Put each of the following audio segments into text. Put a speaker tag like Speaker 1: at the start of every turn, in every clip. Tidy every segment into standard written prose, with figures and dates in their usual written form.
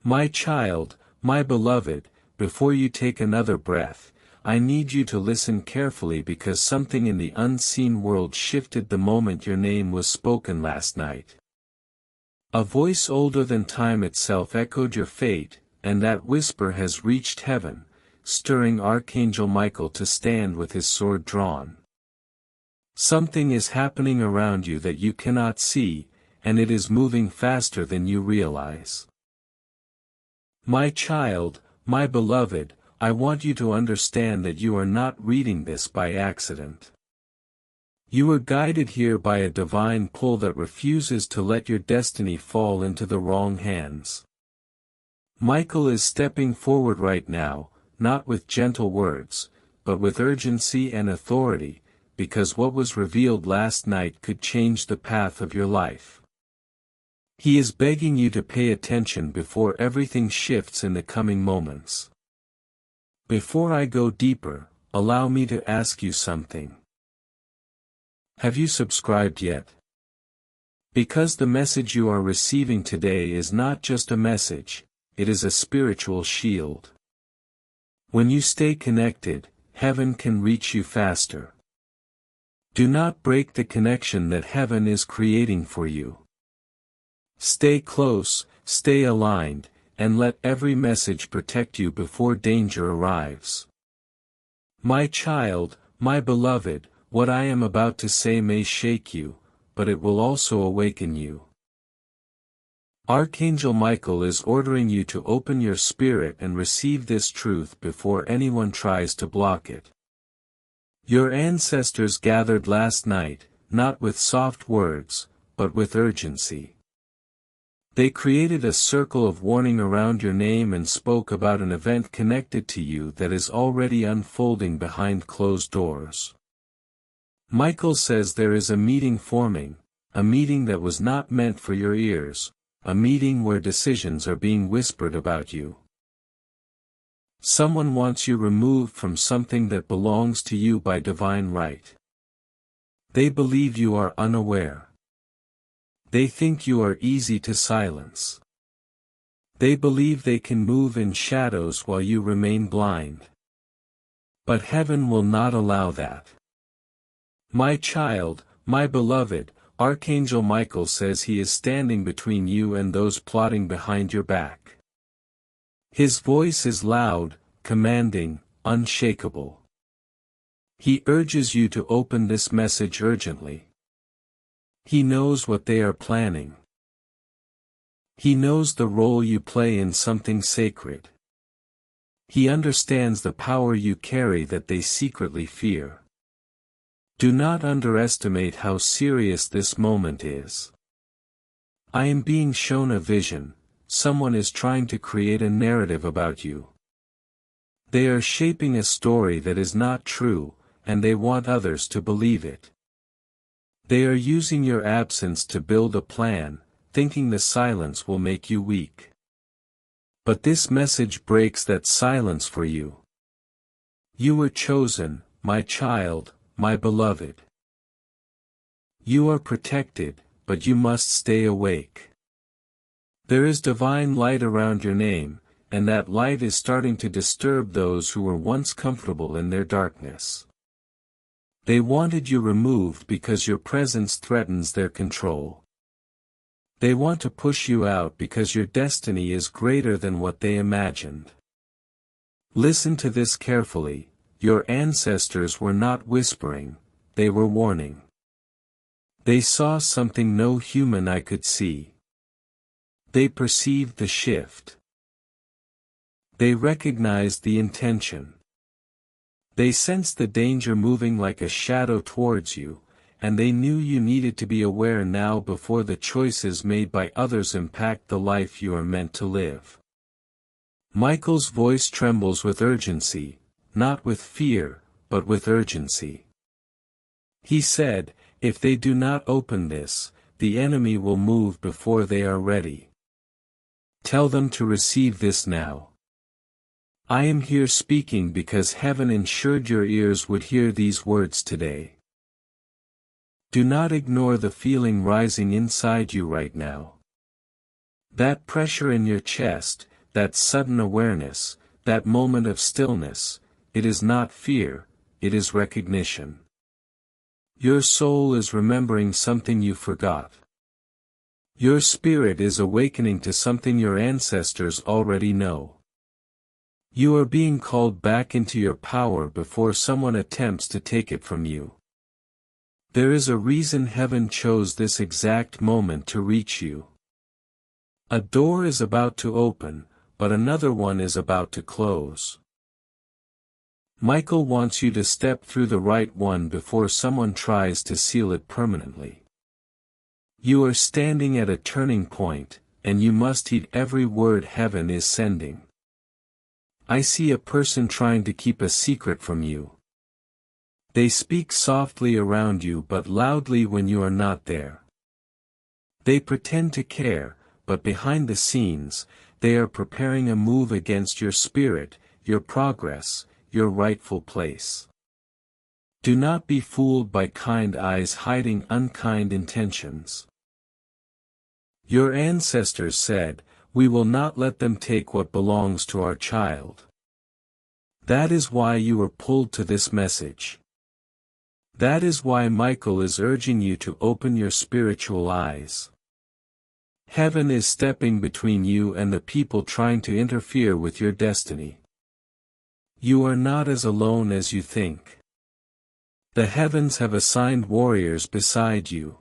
Speaker 1: My child, my beloved, before you take another breath, I need you to listen carefully because something in the unseen world shifted the moment your name was spoken last night. A voice older than time itself echoed your fate, and that whisper has reached heaven, stirring Archangel Michael to stand with his sword drawn. Something is happening around you that you cannot see, and it is moving faster than you realize. My child, my beloved, I want you to understand that you are not reading this by accident. You are guided here by a divine pull that refuses to let your destiny fall into the wrong hands. Michael is stepping forward right now, not with gentle words, but with urgency and authority, because what was revealed last night could change the path of your life. He is begging you to pay attention before everything shifts in the coming moments. Before I go deeper, allow me to ask you something. Have you subscribed yet? Because the message you are receiving today is not just a message, it is a spiritual shield. When you stay connected, heaven can reach you faster. Do not break the connection that heaven is creating for you. Stay close, stay aligned, and let every message protect you before danger arrives. My child, my beloved, what I am about to say may shake you, but it will also awaken you. Archangel Michael is ordering you to open your spirit and receive this truth before anyone tries to block it. Your ancestors gathered last night, not with soft words, but with urgency. They created a circle of warning around your name and spoke about an event connected to you that is already unfolding behind closed doors. Michael says there is a meeting forming, a meeting that was not meant for your ears, a meeting where decisions are being whispered about you. Someone wants you removed from something that belongs to you by divine right. They believe you are unaware. They think you are easy to silence. They believe they can move in shadows while you remain blind. But heaven will not allow that. My child, my beloved, Archangel Michael says he is standing between you and those plotting behind your back. His voice is loud, commanding, unshakable. He urges you to open this message urgently. He knows what they are planning. He knows the role you play in something sacred. He understands the power you carry that they secretly fear. Do not underestimate how serious this moment is. I am being shown a vision. Someone is trying to create a narrative about you. They are shaping a story that is not true, and they want others to believe it. They are using your absence to build a plan, thinking the silence will make you weak. But this message breaks that silence for you. You were chosen, my child, my beloved. You are protected, but you must stay awake. There is divine light around your name, and that light is starting to disturb those who were once comfortable in their darkness. They wanted you removed because your presence threatens their control. They want to push you out because your destiny is greater than what they imagined. Listen to this carefully. Your ancestors were not whispering, they were warning. They saw something no human eye could see. They perceived the shift. They recognized the intention. They sensed the danger moving like a shadow towards you, and they knew you needed to be aware now before the choices made by others impact the life you are meant to live. Michael's voice trembles with urgency, not with fear, but with urgency. He said, if they do not open this, the enemy will move before they are ready. Tell them to receive this now. I am here speaking because heaven ensured your ears would hear these words today. Do not ignore the feeling rising inside you right now. That pressure in your chest, that sudden awareness, that moment of stillness, it is not fear, it is recognition. Your soul is remembering something you forgot. Your spirit is awakening to something your ancestors already know. You are being called back into your power before someone attempts to take it from you. There is a reason heaven chose this exact moment to reach you. A door is about to open, but another one is about to close. Michael wants you to step through the right one before someone tries to seal it permanently. You are standing at a turning point, and you must heed every word heaven is sending. I see a person trying to keep a secret from you. They speak softly around you but loudly when you are not there. They pretend to care, but behind the scenes, they are preparing a move against your spirit, your progress, your rightful place. Do not be fooled by kind eyes hiding unkind intentions. Your ancestors said, "We will not let them take what belongs to our child." That is why you were pulled to this message. That is why Michael is urging you to open your spiritual eyes. Heaven is stepping between you and the people trying to interfere with your destiny. You are not as alone as you think. The heavens have assigned warriors beside you.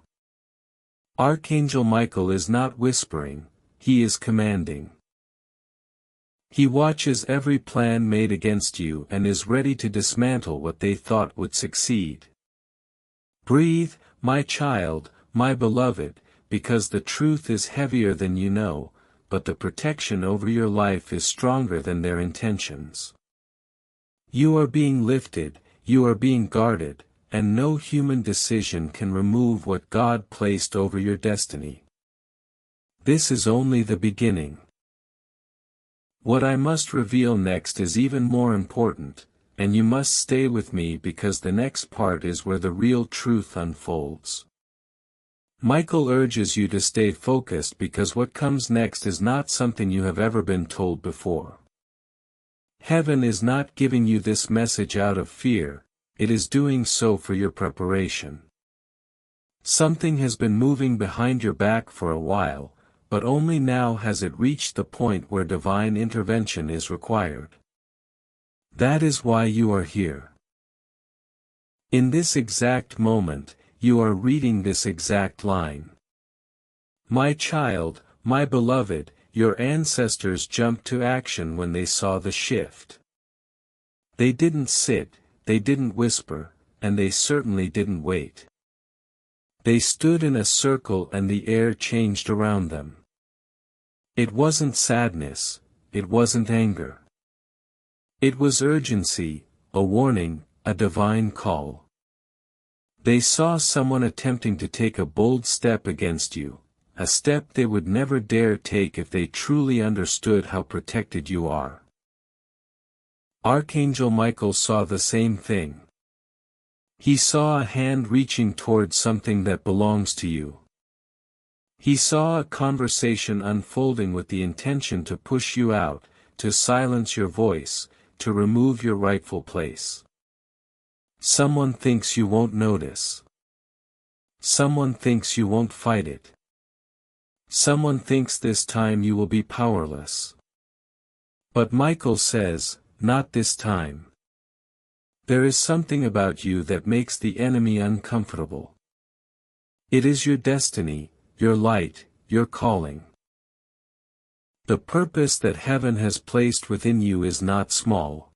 Speaker 1: Archangel Michael is not whispering, he is commanding. He watches every plan made against you and is ready to dismantle what they thought would succeed. Breathe, my child, my beloved, because the truth is heavier than you know, but the protection over your life is stronger than their intentions. You are being lifted, you are being guarded, and no human decision can remove what God placed over your destiny. This is only the beginning. What I must reveal next is even more important, and you must stay with me because the next part is where the real truth unfolds. Michael urges you to stay focused because what comes next is not something you have ever been told before. Heaven is not giving you this message out of fear, it is doing so for your preparation. Something has been moving behind your back for a while, but only now has it reached the point where divine intervention is required. That is why you are here. In this exact moment, you are reading this exact line. My child, my beloved, your ancestors jumped to action when they saw the shift. They didn't sit, they didn't whisper, and they certainly didn't wait. They stood in a circle and the air changed around them. It wasn't sadness, it wasn't anger. It was urgency, a warning, a divine call. They saw someone attempting to take a bold step against you, a step they would never dare take if they truly understood how protected you are. Archangel Michael saw the same thing. He saw a hand reaching towards something that belongs to you. He saw a conversation unfolding with the intention to push you out, to silence your voice, to remove your rightful place. Someone thinks you won't notice. Someone thinks you won't fight it. Someone thinks this time you will be powerless. But Michael says, not this time. There is something about you that makes the enemy uncomfortable. It is your destiny, your light, your calling. The purpose that heaven has placed within you is not small.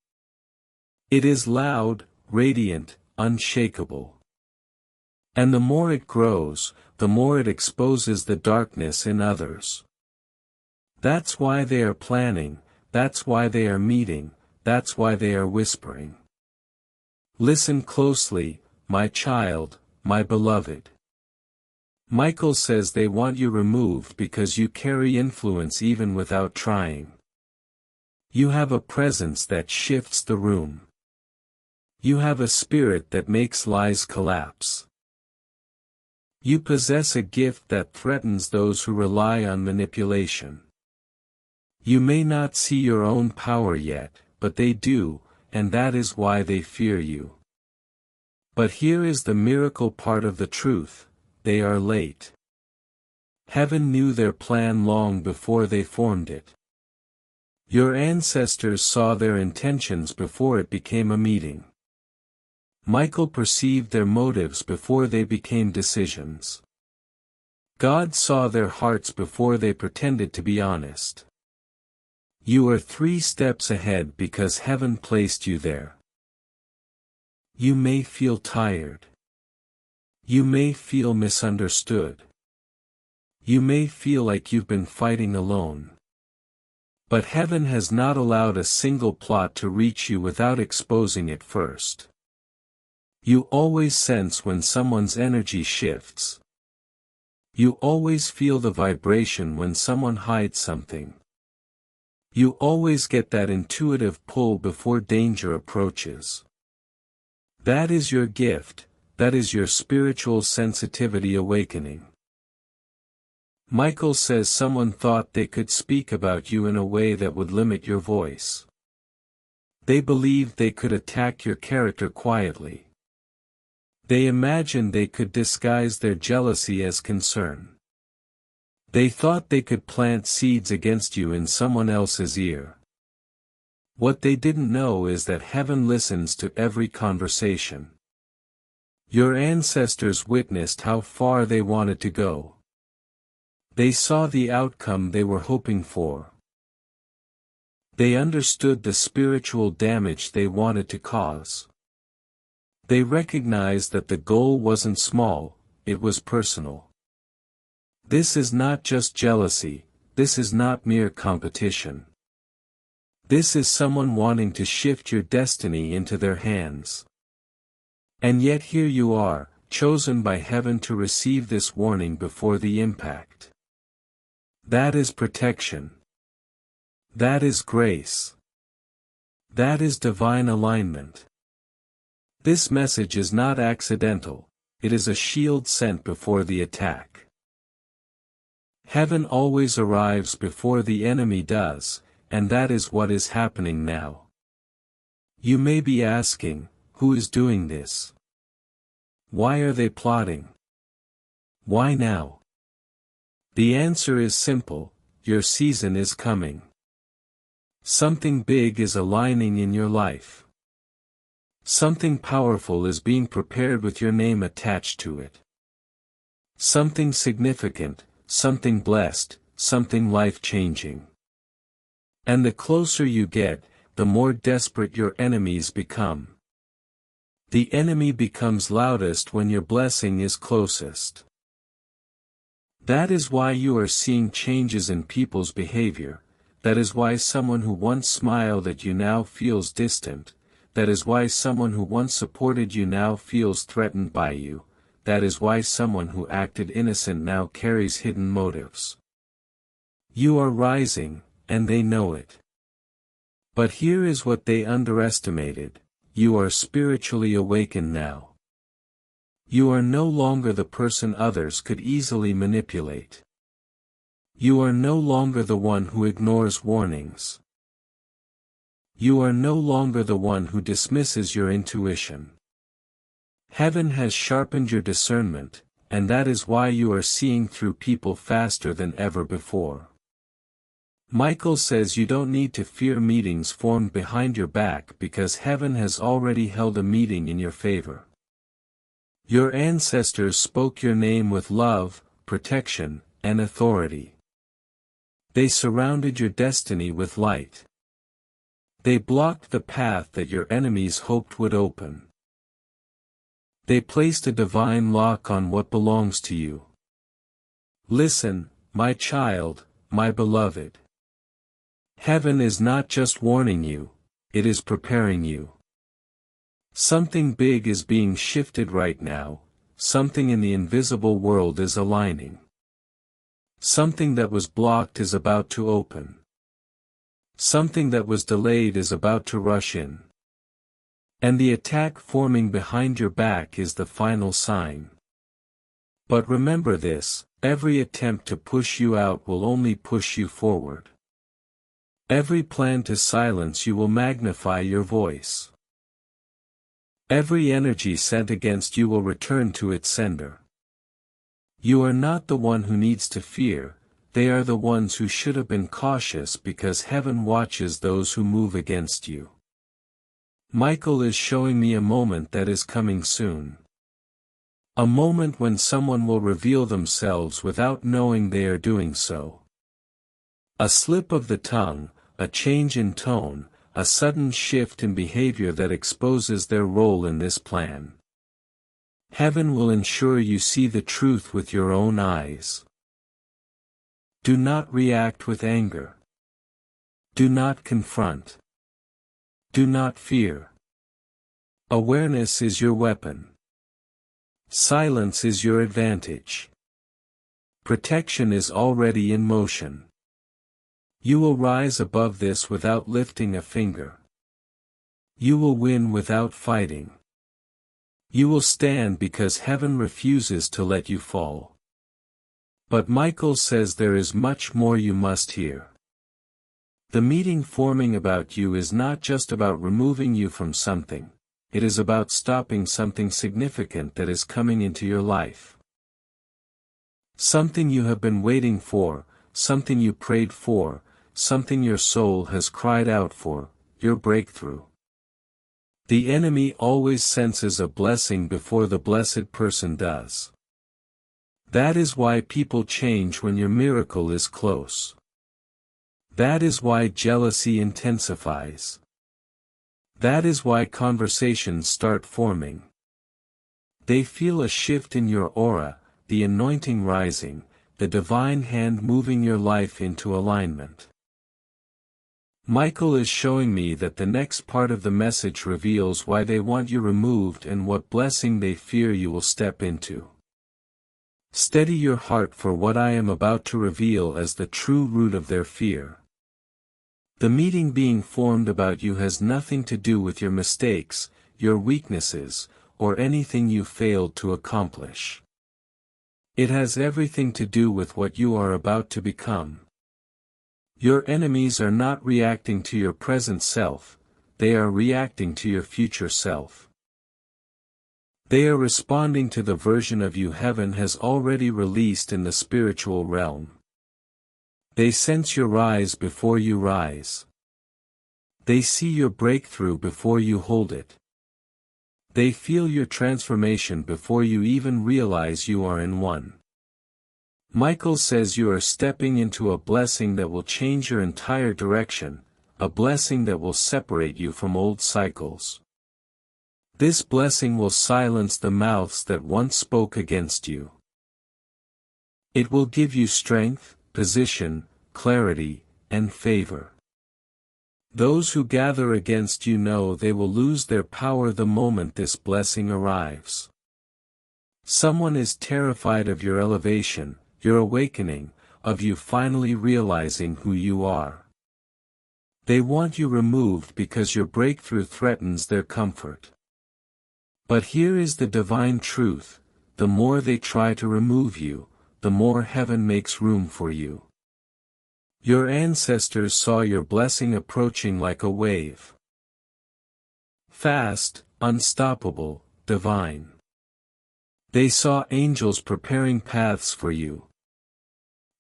Speaker 1: It is loud, radiant, unshakable. And the more it grows, the more it exposes the darkness in others. That's why they are planning, that's why they are meeting, that's why they are whispering. Listen closely, my child, my beloved. Michael says they want you removed because you carry influence even without trying. You have a presence that shifts the room. You have a spirit that makes lies collapse. You possess a gift that threatens those who rely on manipulation. You may not see your own power yet, but they do, and that is why they fear you. But here is the miracle part of the truth: they are late. Heaven knew their plan long before they formed it. Your ancestors saw their intentions before it became a meeting. Michael perceived their motives before they became decisions. God saw their hearts before they pretended to be honest. You are 3 steps ahead because heaven placed you there. You may feel tired. You may feel misunderstood. You may feel like you've been fighting alone. But heaven has not allowed a single plot to reach you without exposing it first. You always sense when someone's energy shifts. You always feel the vibration when someone hides something. You always get that intuitive pull before danger approaches. That is your gift, that is your spiritual sensitivity awakening. Michael says someone thought they could speak about you in a way that would limit your voice. They believed they could attack your character quietly. They imagined they could disguise their jealousy as concern. They thought they could plant seeds against you in someone else's ear. What they didn't know is that heaven listens to every conversation. Your ancestors witnessed how far they wanted to go. They saw the outcome they were hoping for. They understood the spiritual damage they wanted to cause. They recognized that the goal wasn't small, it was personal. This is not just jealousy, this is not mere competition. This is someone wanting to shift your destiny into their hands. And yet here you are, chosen by heaven to receive this warning before the impact. That is protection. That is grace. That is divine alignment. This message is not accidental, it is a shield sent before the attack. Heaven always arrives before the enemy does, and that is what is happening now. You may be asking, who is doing this? Why are they plotting? Why now? The answer is simple: your season is coming. Something big is aligning in your life. Something powerful is being prepared with your name attached to it. Something significant, something blessed, something life-changing. And the closer you get, the more desperate your enemies become. The enemy becomes loudest when your blessing is closest. That is why you are seeing changes in people's behavior. That is why someone who once smiled at you now feels distant. That is why someone who once supported you now feels threatened by you. That is why someone who acted innocent now carries hidden motives. You are rising, and they know it. But here is what they underestimated: you are spiritually awakened now. You are no longer the person others could easily manipulate. You are no longer the one who ignores warnings. You are no longer the one who dismisses your intuition. Heaven has sharpened your discernment, and that is why you are seeing through people faster than ever before. Michael says you don't need to fear meetings formed behind your back because heaven has already held a meeting in your favor. Your ancestors spoke your name with love, protection, and authority. They surrounded your destiny with light. They blocked the path that your enemies hoped would open. They placed a divine lock on what belongs to you. Listen, my child, my beloved. Heaven is not just warning you, it is preparing you. Something big is being shifted right now, something in the invisible world is aligning. Something that was blocked is about to open. Something that was delayed is about to rush in. And the attack forming behind your back is the final sign. But remember this, every attempt to push you out will only push you forward. Every plan to silence you will magnify your voice. Every energy sent against you will return to its sender. You are not the one who needs to fear, they are the ones who should have been cautious because heaven watches those who move against you. Michael is showing me a moment that is coming soon. A moment when someone will reveal themselves without knowing they are doing so. A slip of the tongue, a change in tone, a sudden shift in behavior that exposes their role in this plan. Heaven will ensure you see the truth with your own eyes. Do not react with anger. Do not confront. Do not fear. Awareness is your weapon. Silence is your advantage. Protection is already in motion. You will rise above this without lifting a finger. You will win without fighting. You will stand because heaven refuses to let you fall. But Michael says there is much more you must hear. The meeting forming about you is not just about removing you from something, it is about stopping something significant that is coming into your life. Something you have been waiting for, something you prayed for, something your soul has cried out for, your breakthrough. The enemy always senses a blessing before the blessed person does. That is why people change when your miracle is close. That is why jealousy intensifies. That is why conversations start forming. They feel a shift in your aura, the anointing rising, the divine hand moving your life into alignment. Michael is showing me that the next part of the message reveals why they want you removed and what blessing they fear you will step into. Steady your heart for what I am about to reveal as the true root of their fear. The meeting being formed about you has nothing to do with your mistakes, your weaknesses, or anything you failed to accomplish. It has everything to do with what you are about to become. Your enemies are not reacting to your present self, they are reacting to your future self. They are responding to the version of you heaven has already released in the spiritual realm. They sense your rise before you rise. They see your breakthrough before you hold it. They feel your transformation before you even realize you are in one. Michael says you are stepping into a blessing that will change your entire direction, a blessing that will separate you from old cycles. This blessing will silence the mouths that once spoke against you. It will give you strength, position, clarity, and favor. Those who gather against you know they will lose their power the moment this blessing arrives. Someone is terrified of your elevation, your awakening, of you finally realizing who you are. They want you removed because your breakthrough threatens their comfort. But here is the divine truth, the more they try to remove you, the more heaven makes room for you. Your ancestors saw your blessing approaching like a wave. Fast, unstoppable, divine. They saw angels preparing paths for you.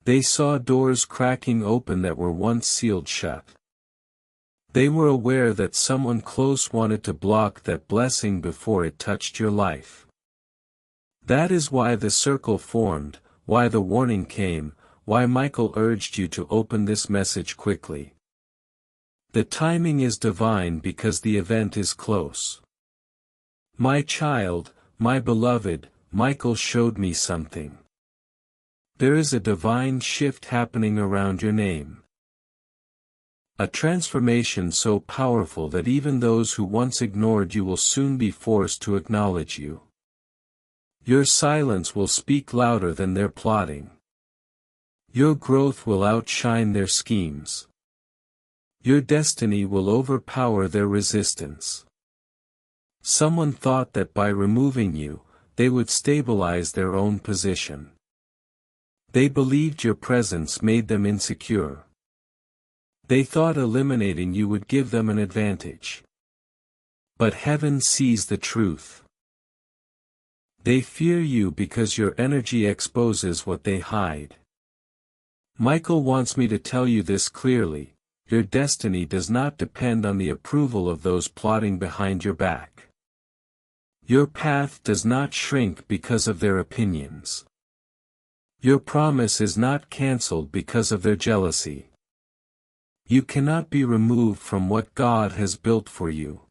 Speaker 1: They saw doors cracking open that were once sealed shut. They were aware that someone close wanted to block that blessing before it touched your life. That is why the circle formed, why the warning came, why Michael urged you to open this message quickly. The timing is divine because the event is close. My child, my beloved, Michael showed me something. There is a divine shift happening around your name. A transformation so powerful that even those who once ignored you will soon be forced to acknowledge you. Your silence will speak louder than their plotting. Your growth will outshine their schemes. Your destiny will overpower their resistance. Someone thought that by removing you, they would stabilize their own position. They believed your presence made them insecure. They thought eliminating you would give them an advantage. But heaven sees the truth. They fear you because your energy exposes what they hide. Michael wants me to tell you this clearly: your destiny does not depend on the approval of those plotting behind your back. Your path does not shrink because of their opinions. Your promise is not cancelled because of their jealousy. You cannot be removed from what God has built for you.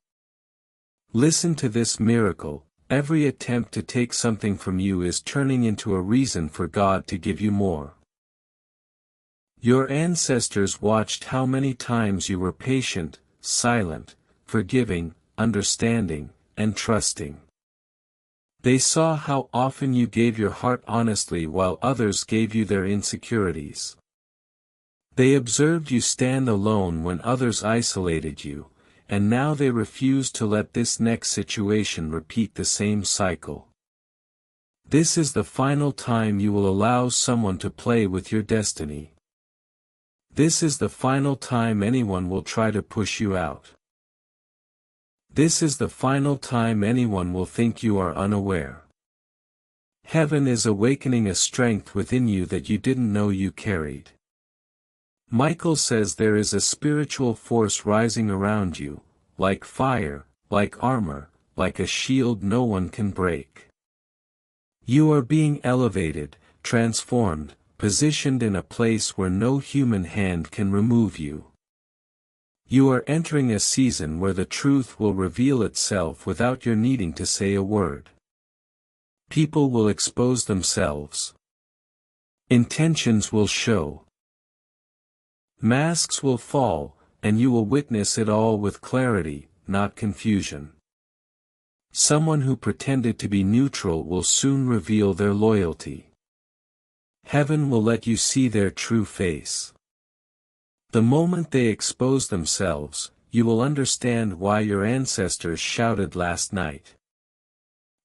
Speaker 1: Listen to this miracle: every attempt to take something from you is turning into a reason for God to give you more. Your ancestors watched how many times you were patient, silent, forgiving, understanding, and trusting. They saw how often you gave your heart honestly while others gave you their insecurities. They observed you stand alone when others isolated you, and now they refuse to let this next situation repeat the same cycle. This is the final time you will allow someone to play with your destiny. This is the final time anyone will try to push you out. This is the final time anyone will think you are unaware. Heaven is awakening a strength within you that you didn't know you carried. Michael says there is a spiritual force rising around you, like fire, like armor, like a shield no one can break. You are being elevated, transformed, positioned in a place where no human hand can remove you. You are entering a season where the truth will reveal itself without your needing to say a word. People will expose themselves. Intentions will show. Masks will fall, and you will witness it all with clarity, not confusion. Someone who pretended to be neutral will soon reveal their loyalty. Heaven will let you see their true face. The moment they expose themselves, you will understand why your ancestors shouted last night.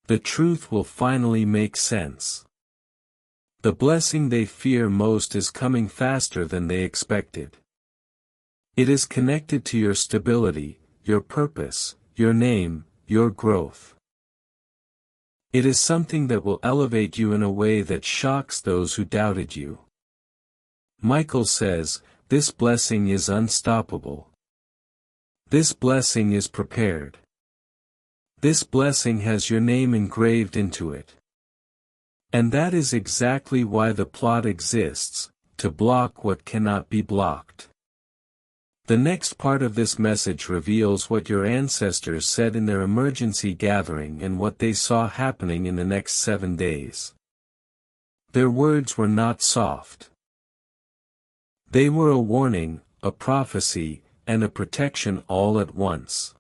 Speaker 1: The truth will finally make sense. The blessing they fear most is coming faster than they expected. It is connected to your stability, your purpose, your name, your growth. It is something that will elevate you in a way that shocks those who doubted you. Michael says, this blessing is unstoppable. This blessing is prepared. This blessing has your name engraved into it. And that is exactly why the plot exists, to block what cannot be blocked. The next part of this message reveals what your ancestors said in their emergency gathering and what they saw happening in the next 7 days. Their words were not soft. They were a warning, a prophecy, and a protection all at once.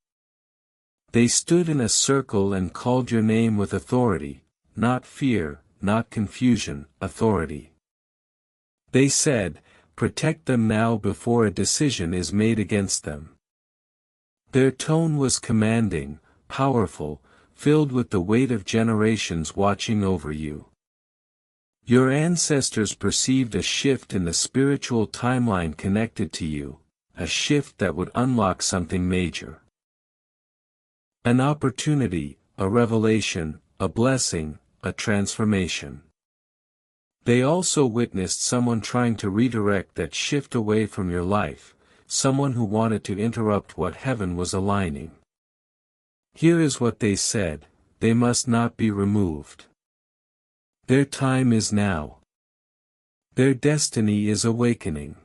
Speaker 1: They stood in a circle and called your name with authority, not fear, not confusion, authority. They said, protect them now before a decision is made against them. Their tone was commanding, powerful, filled with the weight of generations watching over you. Your ancestors perceived a shift in the spiritual timeline connected to you, a shift that would unlock something major. An opportunity, a revelation, a blessing, a transformation. They also witnessed someone trying to redirect that shift away from your life, someone who wanted to interrupt what heaven was aligning. Here is what they said: they must not be removed. Their time is now. Their destiny is awakening.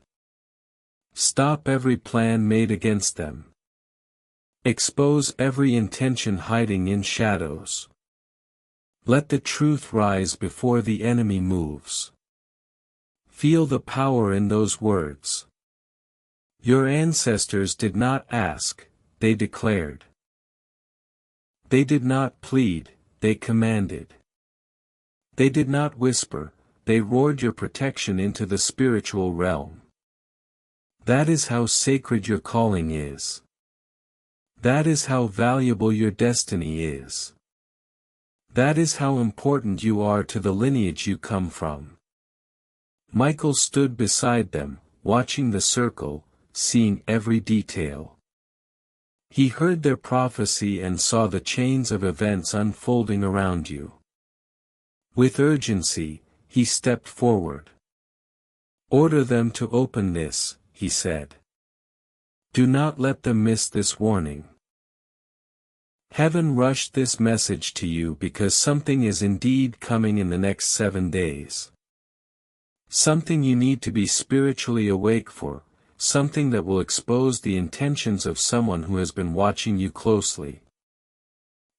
Speaker 1: Stop every plan made against them. Expose every intention hiding in shadows. Let the truth rise before the enemy moves. Feel the power in those words. Your ancestors did not ask, they declared. They did not plead, they commanded. They did not whisper, they roared your protection into the spiritual realm. That is how sacred your calling is. That is how valuable your destiny is. That is how important you are to the lineage you come from. Michael stood beside them, watching the circle, seeing every detail. He heard their prophecy and saw the chains of events unfolding around you. With urgency, he stepped forward. "Order them to open this," he said. "Do not let them miss this warning. Heaven rushed this message to you because something is indeed coming in the next 7 days. Something you need to be spiritually awake for, something that will expose the intentions of someone who has been watching you closely.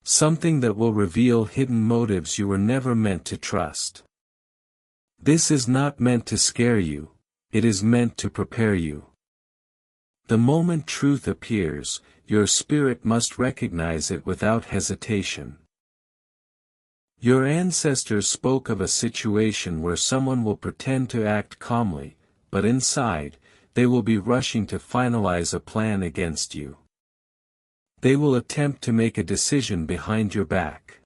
Speaker 1: Something that will reveal hidden motives you were never meant to trust. This is not meant to scare you, it is meant to prepare you. The moment truth appears, your spirit must recognize it without hesitation. Your ancestors spoke of a situation where someone will pretend to act calmly, but inside, they will be rushing to finalize a plan against you. They will attempt to make a decision behind your back.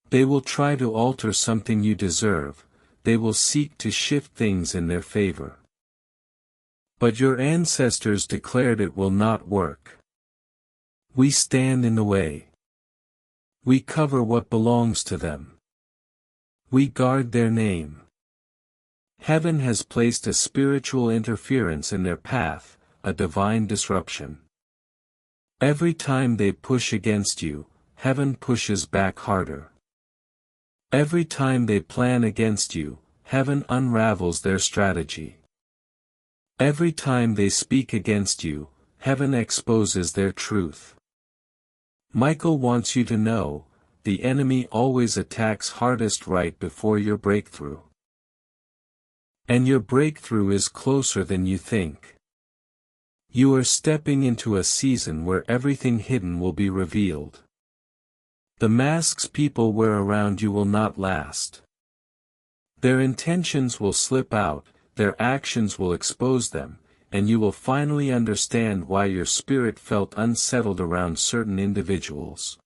Speaker 1: They will try to alter something you deserve, they will seek to shift things in their favor. But your ancestors declared it will not work. We stand in the way. We cover what belongs to them. We guard their name. Heaven has placed a spiritual interference in their path, a divine disruption. Every time they push against you, heaven pushes back harder. Every time they plan against you, heaven unravels their strategy. Every time they speak against you, heaven exposes their truth. Michael wants you to know, the enemy always attacks hardest right before your breakthrough. And your breakthrough is closer than you think. You are stepping into a season where everything hidden will be revealed. The masks people wear around you will not last. Their intentions will slip out, their actions will expose them, and you will finally understand why your spirit felt unsettled around certain individuals.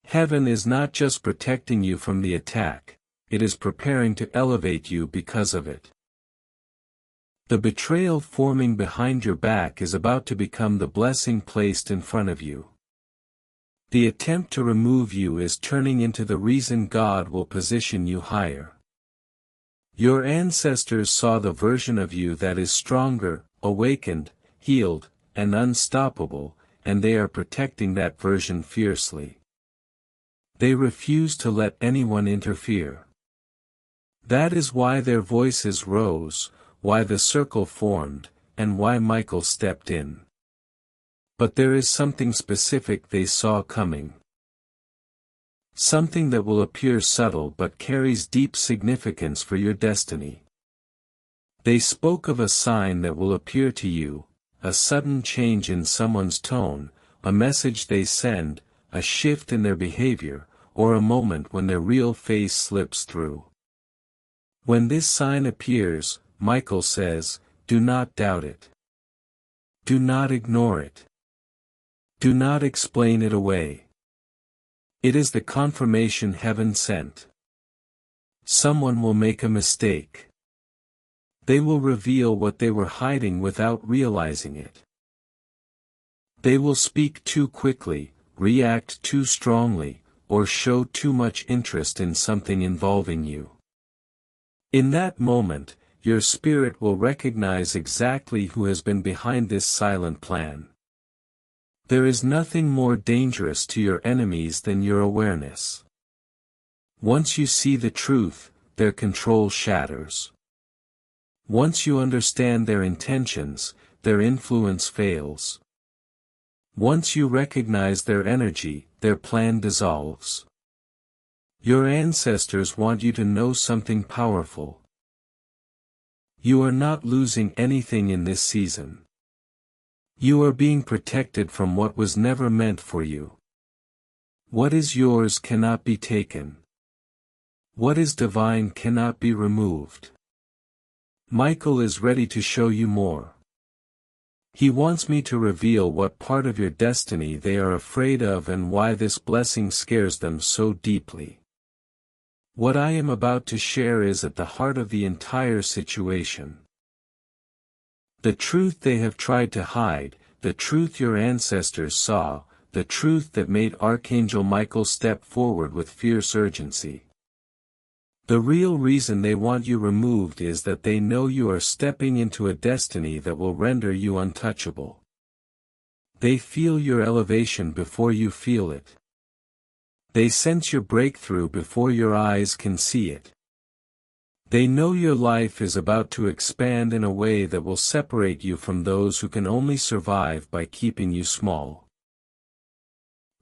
Speaker 1: Heaven is not just protecting you from the attack, it is preparing to elevate you because of it. The betrayal forming behind your back is about to become the blessing placed in front of you. The attempt to remove you is turning into the reason God will position you higher. Your ancestors saw the version of you that is stronger, awakened, healed, and unstoppable, and they are protecting that version fiercely. They refuse to let anyone interfere. That is why their voices rose, why the circle formed, and why Michael stepped in. But there is something specific they saw coming. Something that will appear subtle but carries deep significance for your destiny. They spoke of a sign that will appear to you, a sudden change in someone's tone, a message they send, a shift in their behavior, or a moment when their real face slips through. When this sign appears, Michael says, do not doubt it. Do not ignore it. Do not explain it away. It is the confirmation heaven sent. Someone will make a mistake. They will reveal what they were hiding without realizing it. They will speak too quickly, react too strongly, or show too much interest in something involving you. In that moment, your spirit will recognize exactly who has been behind this silent plan. There is nothing more dangerous to your enemies than your awareness. Once you see the truth, their control shatters. Once you understand their intentions, their influence fails. Once you recognize their energy, their plan dissolves. Your ancestors want you to know something powerful. You are not losing anything in this season. You are being protected from what was never meant for you. What is yours cannot be taken. What is divine cannot be removed. Michael is ready to show you more. He wants me to reveal what part of your destiny they are afraid of and why this blessing scares them so deeply. What I am about to share is at the heart of the entire situation. The truth they have tried to hide, the truth your ancestors saw, the truth that made Archangel Michael step forward with fierce urgency. The real reason they want you removed is that they know you are stepping into a destiny that will render you untouchable. They feel your elevation before you feel it. They sense your breakthrough before your eyes can see it. They know your life is about to expand in a way that will separate you from those who can only survive by keeping you small.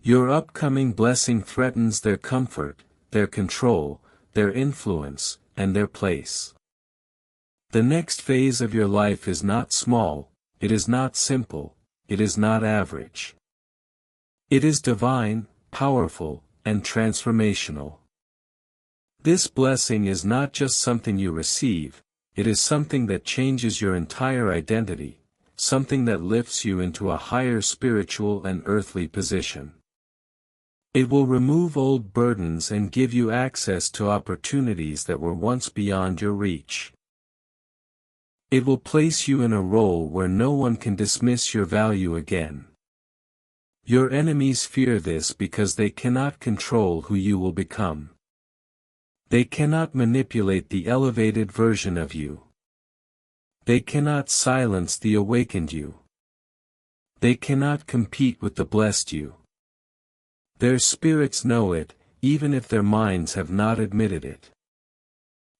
Speaker 1: Your upcoming blessing threatens their comfort, their control, their influence, and their place. The next phase of your life is not small, it is not simple, it is not average. It is divine, powerful, and transformational. This blessing is not just something you receive, it is something that changes your entire identity, something that lifts you into a higher spiritual and earthly position. It will remove old burdens and give you access to opportunities that were once beyond your reach. It will place you in a role where no one can dismiss your value again. Your enemies fear this because they cannot control who you will become. They cannot manipulate the elevated version of you. They cannot silence the awakened you. They cannot compete with the blessed you. Their spirits know it, even if their minds have not admitted it.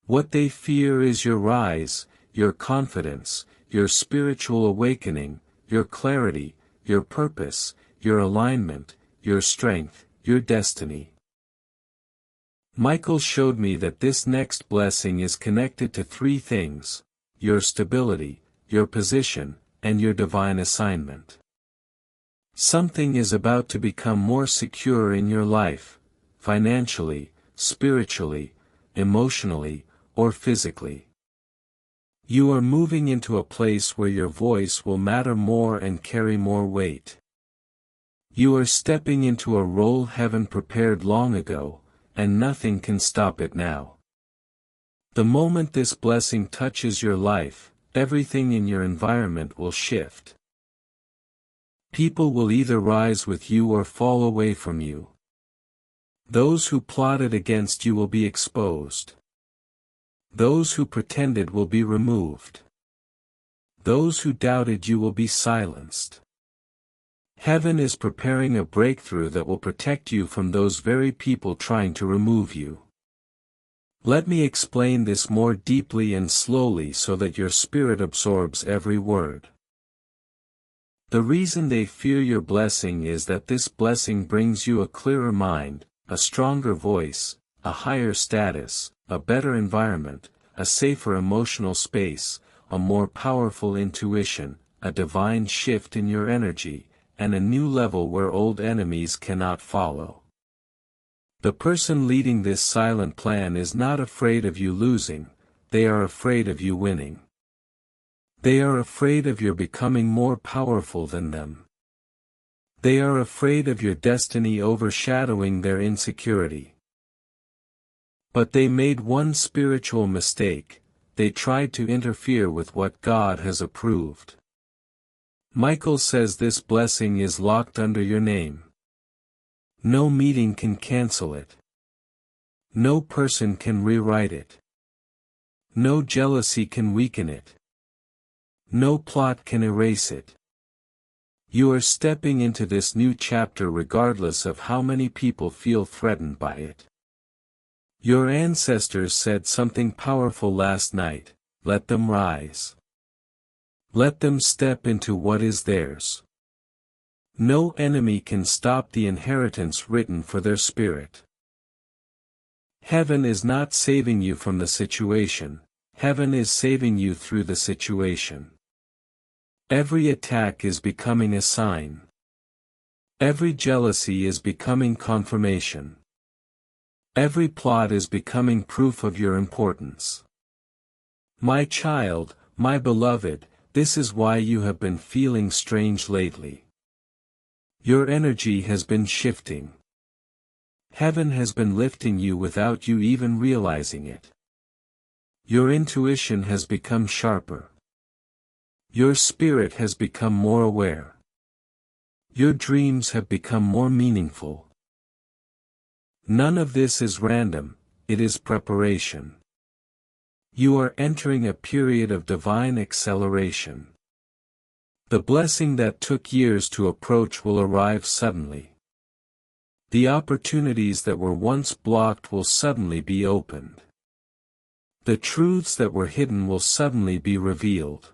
Speaker 1: What they fear is your rise, your confidence, your spiritual awakening, your clarity, your purpose, your alignment, your strength, your destiny. Michael showed me that this next blessing is connected to three things: your stability, your position, and your divine assignment. Something is about to become more secure in your life, financially, spiritually, emotionally, or physically. You are moving into a place where your voice will matter more and carry more weight. You are stepping into a role heaven prepared long ago, and nothing can stop it now. The moment this blessing touches your life, everything in your environment will shift. People will either rise with you or fall away from you. Those who plotted against you will be exposed. Those who pretended will be removed. Those who doubted you will be silenced. Heaven is preparing a breakthrough that will protect you from those very people trying to remove you. Let me explain this more deeply and slowly so that your spirit absorbs every word. The reason they fear your blessing is that this blessing brings you a clearer mind, a stronger voice, a higher status, a better environment, a safer emotional space, a more powerful intuition, a divine shift in your energy, and a new level where old enemies cannot follow. The person leading this silent plan is not afraid of you losing, they are afraid of you winning. They are afraid of your becoming more powerful than them. They are afraid of your destiny overshadowing their insecurity. But they made one spiritual mistake: they tried to interfere with what God has approved. Michael says this blessing is locked under your name. No meeting can cancel it. No person can rewrite it. No jealousy can weaken it. No plot can erase it. You are stepping into this new chapter regardless of how many people feel threatened by it. Your ancestors said something powerful last night: let them rise. Let them step into what is theirs. No enemy can stop the inheritance written for their spirit. Heaven is not saving you from the situation, heaven is saving you through the situation. Every attack is becoming a sign. Every jealousy is becoming confirmation. Every plot is becoming proof of your importance. My child, my beloved, This is why you have been feeling strange lately. Your energy has been shifting. Heaven has been lifting you without you even realizing it. Your intuition has become sharper. Your spirit has become more aware. Your dreams have become more meaningful. None of this is random, it is preparation. You are entering a period of divine acceleration. The blessing that took years to approach will arrive suddenly. The opportunities that were once blocked will suddenly be opened. The truths that were hidden will suddenly be revealed.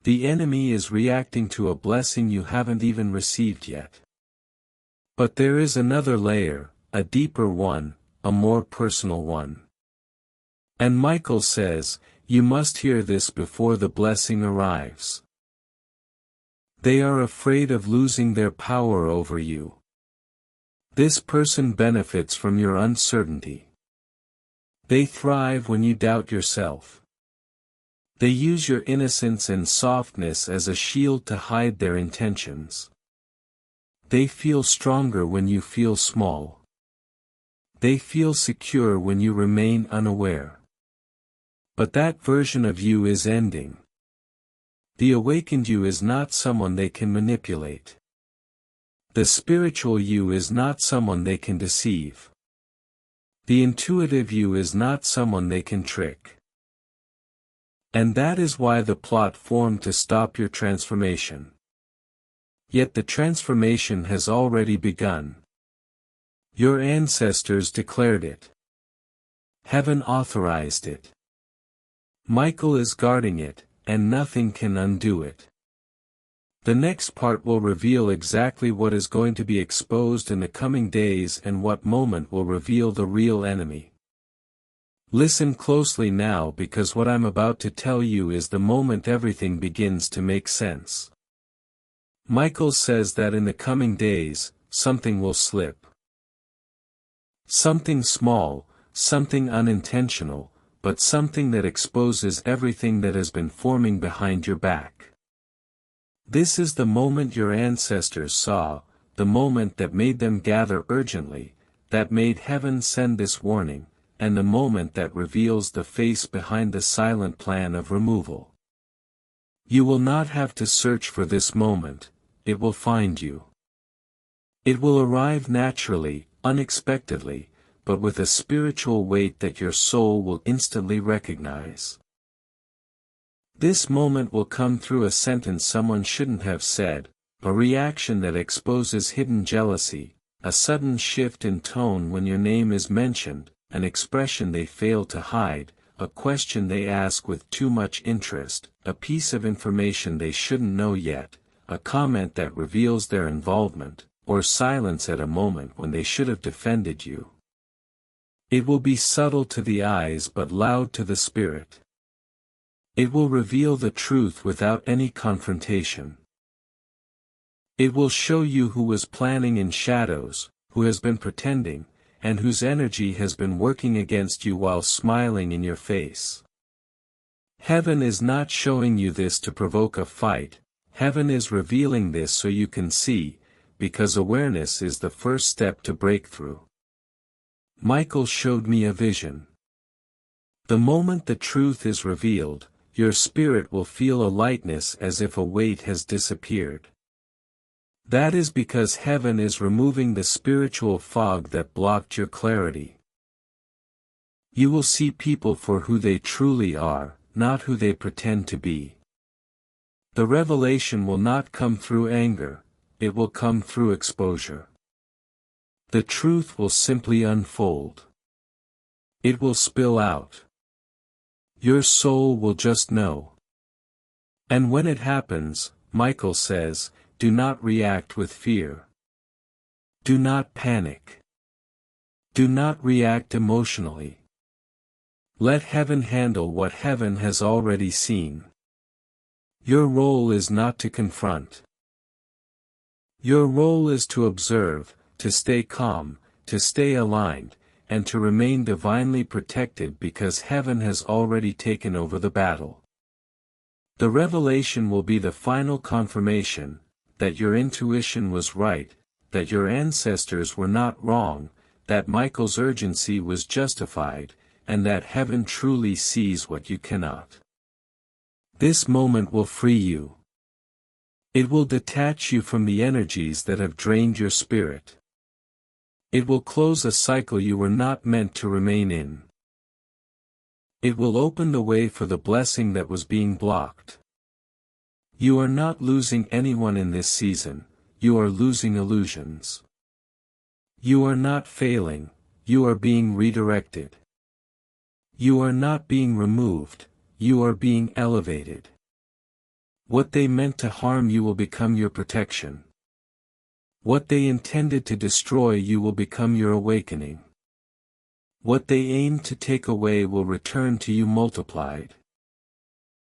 Speaker 1: The enemy is reacting to a blessing you haven't even received yet. But there is another layer, a deeper one, a more personal one. And Michael says, you must hear this before the blessing arrives. They are afraid of losing their power over you. This person benefits from your uncertainty. They thrive when you doubt yourself. They use your innocence and softness as a shield to hide their intentions. They feel stronger when you feel small. They feel secure when you remain unaware. But that version of you is ending. The awakened you is not someone they can manipulate. The spiritual you is not someone they can deceive. The intuitive you is not someone they can trick. And that is why the plot formed to stop your transformation. Yet the transformation has already begun. Your ancestors declared it. Heaven authorized it. Michael is guarding it, and nothing can undo it. The next part will reveal exactly what is going to be exposed in the coming days and what moment will reveal the real enemy. Listen closely now, because what I'm about to tell you is the moment everything begins to make sense. Michael says that in the coming days, something will slip. Something small, something unintentional, but something that exposes everything that has been forming behind your back. This is the moment your ancestors saw, the moment that made them gather urgently, that made heaven send this warning, and the moment that reveals the face behind the silent plan of removal. You will not have to search for this moment, it will find you. It will arrive naturally, unexpectedly, but with a spiritual weight that your soul will instantly recognize. This moment will come through a sentence someone shouldn't have said, a reaction that exposes hidden jealousy, a sudden shift in tone when your name is mentioned, an expression they fail to hide, a question they ask with too much interest, a piece of information they shouldn't know yet, a comment that reveals their involvement, or silence at a moment when they should have defended you. It will be subtle to the eyes but loud to the spirit. It will reveal the truth without any confrontation. It will show you who was planning in shadows, who has been pretending, and whose energy has been working against you while smiling in your face. Heaven is not showing you this to provoke a fight, heaven is revealing this so you can see, because awareness is the first step to breakthrough. Michael showed me a vision. The moment the truth is revealed, your spirit will feel a lightness as if a weight has disappeared. That is because heaven is removing the spiritual fog that blocked your clarity. You will see people for who they truly are, not who they pretend to be. The revelation will not come through anger, it will come through exposure. The truth will simply unfold. It will spill out. Your soul will just know. And when it happens, Michael says, do not react with fear. Do not panic. Do not react emotionally. Let heaven handle what heaven has already seen. Your role is not to confront. Your role is to observe, to stay calm, to stay aligned, and to remain divinely protected because heaven has already taken over the battle. The revelation will be the final confirmation, that your intuition was right, that your ancestors were not wrong, that Michael's urgency was justified, and that heaven truly sees what you cannot. This moment will free you. It will detach you from the energies that have drained your spirit. It will close a cycle you were not meant to remain in. It will open the way for the blessing that was being blocked. You are not losing anyone in this season, you are losing illusions. You are not failing, you are being redirected. You are not being removed, you are being elevated. What they meant to harm you will become your protection. What they intended to destroy you will become your awakening. What they aimed to take away will return to you multiplied.